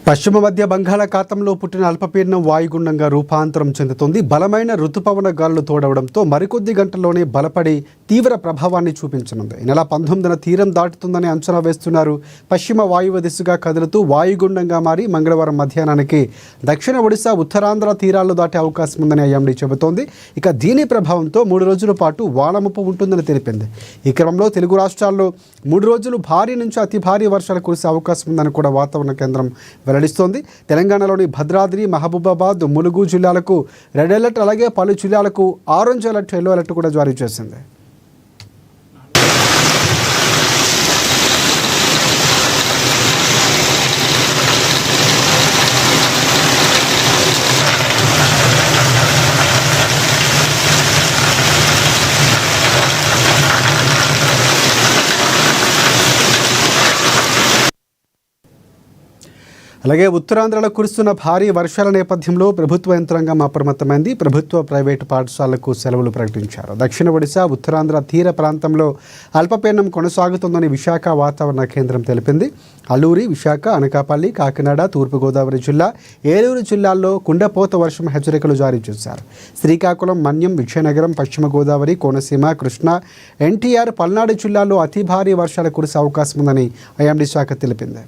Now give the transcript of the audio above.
పశ్చిమ మధ్య బంగాళాఖాతంలో పుట్టిన అల్పపీడనం వాయుగుండంగా రూపాంతరం చెందుతోంది. బలమైన రుతుపవన గాలులు తోడవడంతో మరికొద్ది గంటల్లోనే బలపడి తీవ్ర ప్రభావాన్ని చూపించనుంది. ఈ నెల 19న తీరం దాటుతుందని అంచనా వేస్తున్నారు. పశ్చిమ వాయువ్య దిశగా కదులుతూ వాయుగుండంగా మారి మంగళవారం మధ్యాహ్నానికి దక్షిణ ఒడిశా, ఉత్తరాంధ్ర తీరాల్లో దాటే అవకాశం ఉందని ఐఎండీ చెబుతోంది. ఇక దీని ప్రభావంతో 3 రోజుల పాటు వానముప్పు ఉంటుందని తెలిపింది. ఈ క్రమంలో తెలుగు రాష్ట్రాల్లో 3 రోజులు భారీ నుంచి అతి భారీ వర్షాలు కురిసే అవకాశం ఉందని కూడా వాతావరణ కేంద్రం వెల్లడిస్తోంది. తెలంగాణలోని భద్రాద్రి, మహబూబాబాద్, ములుగు జిల్లాలకు రెడ్ అలర్ట్, అలాగే పలు జిల్లాలకు ఆరెంజ్ అలర్ట్, ఎల్లో అలర్ట్ కూడా జారీ చేసింది. అలాగే ఉత్తరాంధ్రలో కురుస్తున్న భారీ వర్షాల నేపథ్యంలో ప్రభుత్వ యంత్రాంగం అప్రమత్తమైంది. ప్రభుత్వ, ప్రైవేటు పాఠశాలలకు సెలవులు ప్రకటించారు. దక్షిణ ఒడిశా, ఉత్తరాంధ్ర తీర ప్రాంతంలో అల్పపీడనం కొనసాగుతుందని విశాఖ వాతావరణ కేంద్రం తెలిపింది. అల్లూరి, విశాఖ, అనకాపల్లి, కాకినాడ, తూర్పుగోదావరి జిల్లా, ఏలూరు జిల్లాల్లో కుండపోత వర్షం హెచ్చరికలు జారీ చేశారు. శ్రీకాకుళం, మన్యం, విజయనగరం, పశ్చిమ గోదావరి, కోనసీమ, కృష్ణా, ఎన్టీఆర్, పల్నాడు జిల్లాల్లో అతి భారీ వర్షాలు కురిసే అవకాశం ఉందని ఐఎండీ శాఖ తెలిపింది.